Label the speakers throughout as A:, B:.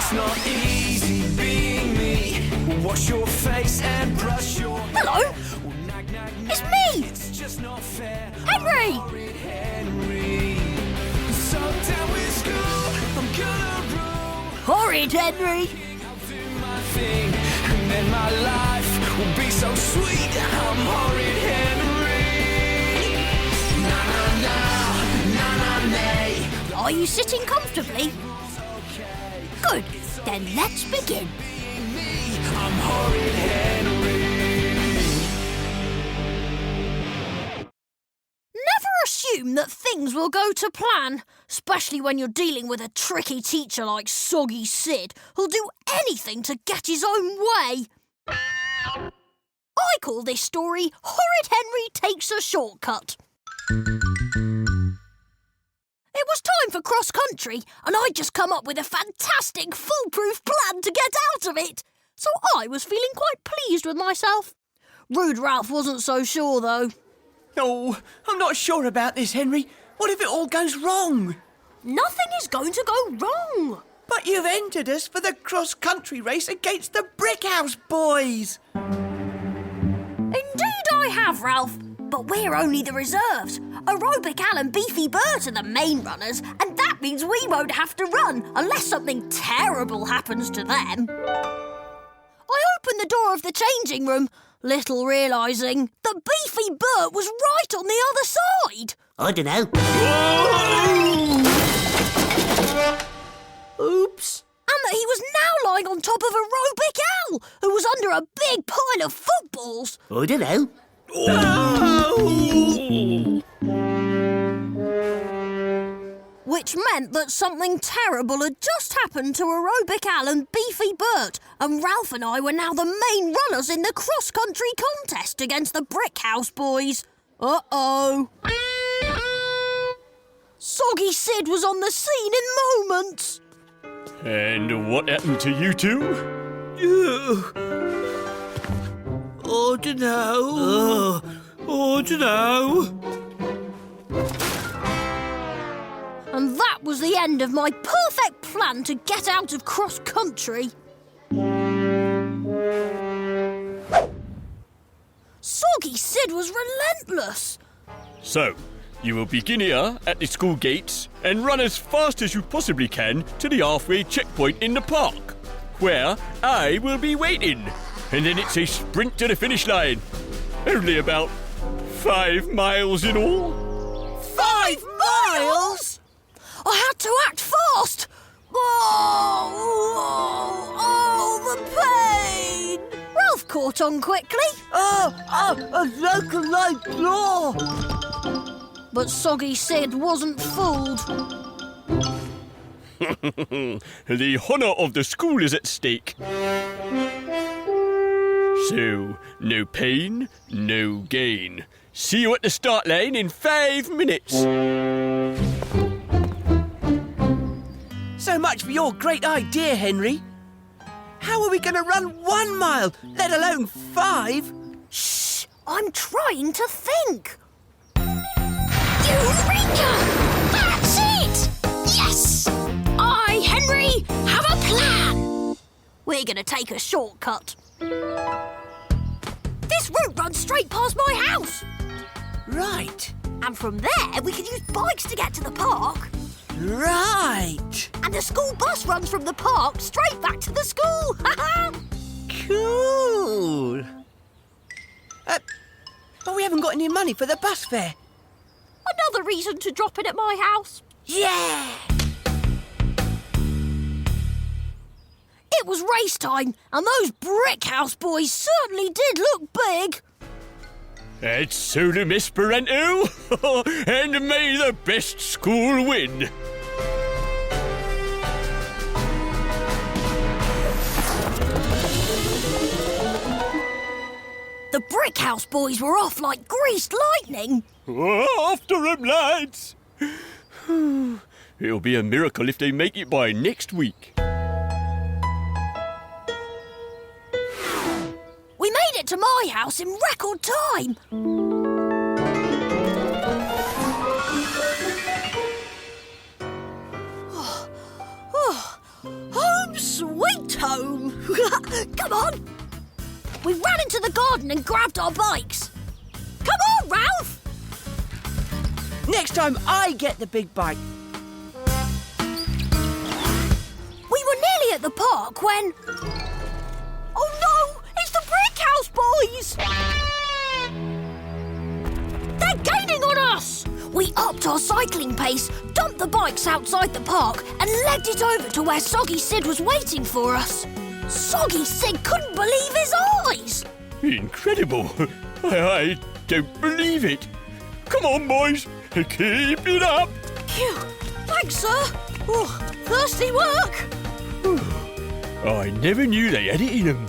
A: It's not easy being me. Wash your face and brush your hair.
B: Hello? It's me!
A: It's just not fair.
B: Henry!
A: Horrid Henry. So down with school, I'm gonna rule.
B: Horrid Henry!
A: I'll do my thing, and then my life will be so sweet. I'm Horrid Henry. Na na na, na na nay.
B: Are you sitting comfortably? Good, then let's begin.
A: I'm Horrid Henry.
B: Never assume that things will go to plan, especially when you're dealing with a tricky teacher like Soggy Sid, who'll do anything to get his own way. I call this story Horrid Henry Takes a Shortcut. It was time for cross-country, and I'd just come up with a fantastic, foolproof plan to get out of it. So I was feeling quite pleased with myself. Rude Ralph wasn't so sure, though.
C: Oh, I'm not sure about this, Henry. What if it all goes wrong?
B: Nothing is going to go wrong.
C: But you've entered us for the cross-country race against the Brickhouse Boys.
B: Indeed I have, Ralph. But we're only the reserves. Aerobic Al and Beefy Bert are the main runners, and that means we won't have to run unless something terrible happens to them. I opened the door of the changing room, little realising that Beefy Bert was right on the other side.
D: I don't know.
B: Oops. And that he was now lying on top of Aerobic Al, who was under a big pile of footballs.
D: I don't know.
B: Which meant that something terrible had just happened to Aerobic Al and Beefy Bert, and Ralph and I were now the main runners in the cross-country contest against the Brickhouse Boys. Uh-oh. Soggy Sid was on the scene in moments.
E: And what happened to you two?
D: I don't know. I don't know.
B: And that was the end of my perfect plan to get out of cross-country. Soggy Sid was relentless.
E: So, you will begin here at the school gates and run as fast as you possibly can to the halfway checkpoint in the park, where I will be waiting. And then it's a sprint to the finish line. Only about 5 miles in all.
B: 5 miles? I had to act fast. Oh, the pain. Ralph caught on quickly.
D: A localized law.
B: But Soggy Sid wasn't fooled.
E: The honour of the school is at stake. So, no pain, no gain. See you at the start line in 5 minutes.
C: So much for your great idea, Henry. How are we going to run 1 mile, let alone 5?
B: Shh! I'm trying to think. Eureka! That's it! Yes! I, Henry, have a plan. We're going to take a shortcut. This route runs straight past my house.
C: Right.
B: And from there, we can use bikes to get to the park.
C: Right.
B: And the school bus runs from the park straight back to the school.
C: Cool. But we haven't got any money for the bus fare.
B: Another reason to drop in at my house.
C: Yeah.
B: It was race time, and those Brickhouse Boys certainly did look big.
E: It's Solum Esperanto, and may the best school win.
B: The Brickhouse Boys were off like greased lightning.
E: After 'em, lads. It'll be a miracle if they make it by next week.
B: We made it to my house in record time. Home sweet home. Come on. We ran into the garden and grabbed our bikes. Come on, Ralph.
C: Next time I get the big bike.
B: We were nearly at the park when... Oh no! It's the Brick House boys! They're gaining on us! We upped our cycling pace, dumped the bikes outside the park and legged it over to where Soggy Sid was waiting for us. Soggy Sid couldn't believe his eyes!
E: Incredible. I don't believe it. Come on, boys. Keep it up.
B: Phew! Thanks, sir. Oh, thirsty work.
E: I never knew they had it in them.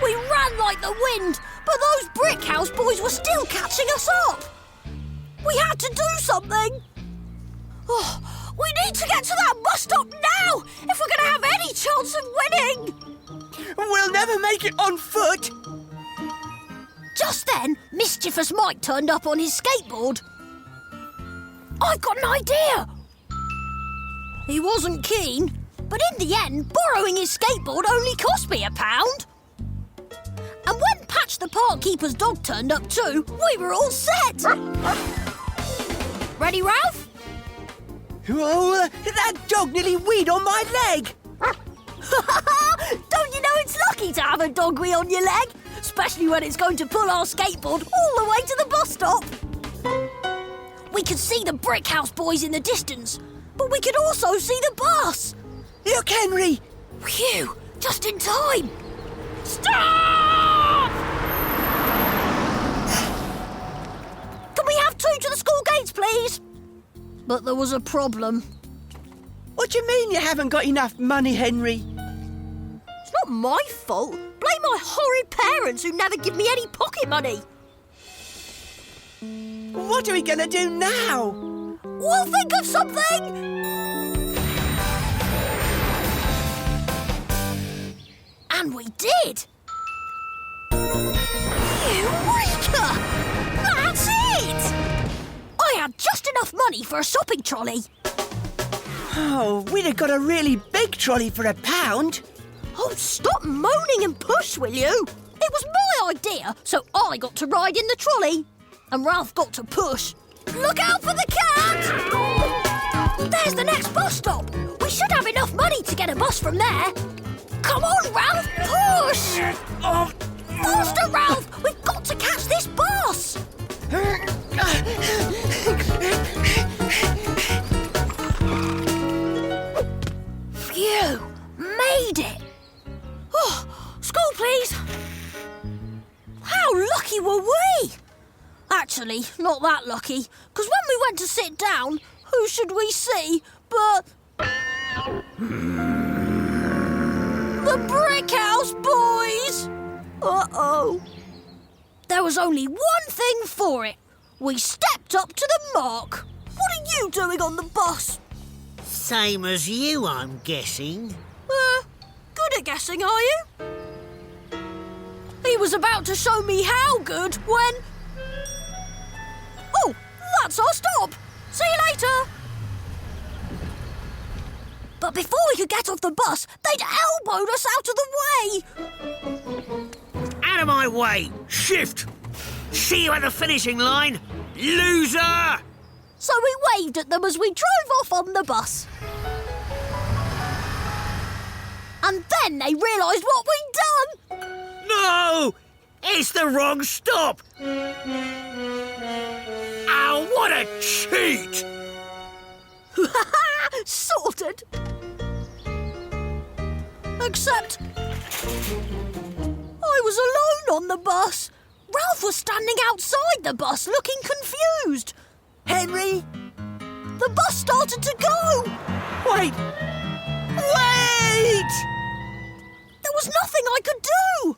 B: We ran like the wind, but those Brick House boys were still catching us up. We had to do something. Oh, we need to get to that bus stop now if we're going to have any chance of winning.
C: We'll never make it on foot.
B: Just then, Mischievous Mike turned up on his skateboard. I've got an idea. He wasn't keen, but in the end, borrowing his skateboard only cost me £1. And when Patch the park keeper's dog turned up too, we were all set. Ready, Ralph?
C: Oh, that dog nearly weed on my leg.
B: Don't you know it's lucky to have a dog wee on your leg? Especially when it's going to pull our skateboard all the way to the bus stop. We could see the Brick House boys in the distance, but we could also see the bus.
C: Look, Henry.
B: Phew, just in time. Stop! Can we have 2 to the school gates, please? But there was a problem.
C: What do you mean you haven't got enough money, Henry?
B: It's not my fault. Blame my horrid parents who never give me any pocket money.
C: What are we going to do now?
B: We'll think of something! And we did! Eureka! That's it! I had just enough money for a shopping trolley.
C: Oh, we'd have got a really big trolley for £1.
B: Oh, stop moaning and push, will you? It was my idea, so I got to ride in the trolley. And Ralph got to push. Look out for the cat! There's the next bus stop. We should have enough money to get a bus from there. Come on, Ralph, push! Faster, Ralph! We've got to catch this bus! Phew! Made it! Oh, school, please! How lucky were we? Actually, not that lucky, because when we went to sit down, who should we see but... the Brick House boys! Uh-oh. There was only one thing for it. We stepped up to the mark. What are you doing on the bus?
D: Same as you, I'm guessing.
B: Good at guessing, are you? He was about to show me how good when... Oh, that's our stop. See you later. But before we could get off the bus, they'd elbowed us out of the way.
D: Out of my way! Shift! See you at the finishing line, loser!
B: So we waved at them as we drove off on the bus. And then they realised what we'd done.
D: No! It's the wrong stop! Ow, what a cheat!
B: Sorted. Except... I was alone on the bus. Ralph was standing outside the bus looking confused.
C: Henry?
B: The bus started to go.
C: Wait! Wait!
B: There was nothing I could do.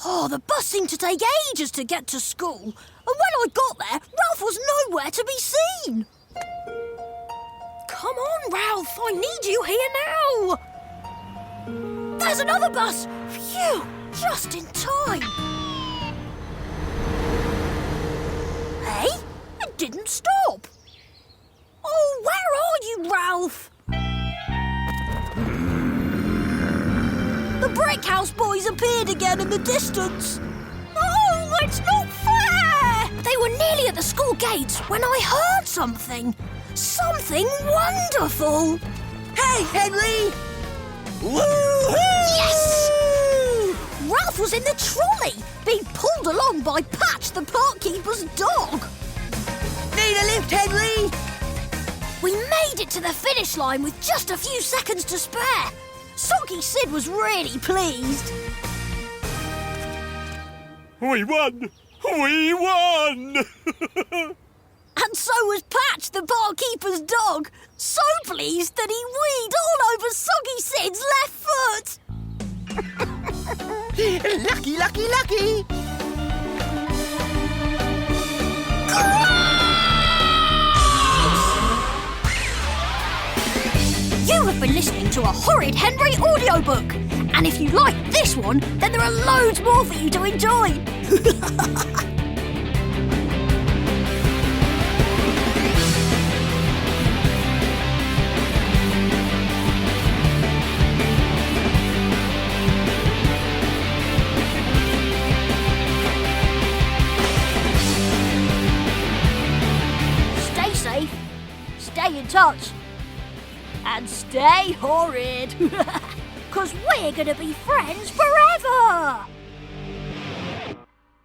B: Oh, the bus seemed to take ages to get to school. And when I got there, Ralph was nowhere to be seen. Come on, Ralph, I need you here now. There's another bus. Phew, just in time. Hey, it didn't stop. Oh, where are you, Ralph? Brick House boys appeared again in the distance. Oh, it's not fair! They were nearly at the school gates when I heard something. Something wonderful.
C: Hey, Henry! Woo-hoo!
B: Yes! Ralph was in the trolley, being pulled along by Patch, the park keeper's dog.
C: Need a lift, Henry?
B: We made it to the finish line with just a few seconds to spare. Soggy Sid was really pleased.
E: We won! We won!
B: And so was Patch, the barkeeper's dog, so pleased that he weed all over Soggy Sid's left foot.
C: Lucky, lucky, lucky!
B: You have been listening to a Horrid Henry audiobook. And if you like this one, then there are loads more for you to enjoy. Stay safe, stay in touch, and stay horrid. 'Cause we're gonna be friends forever!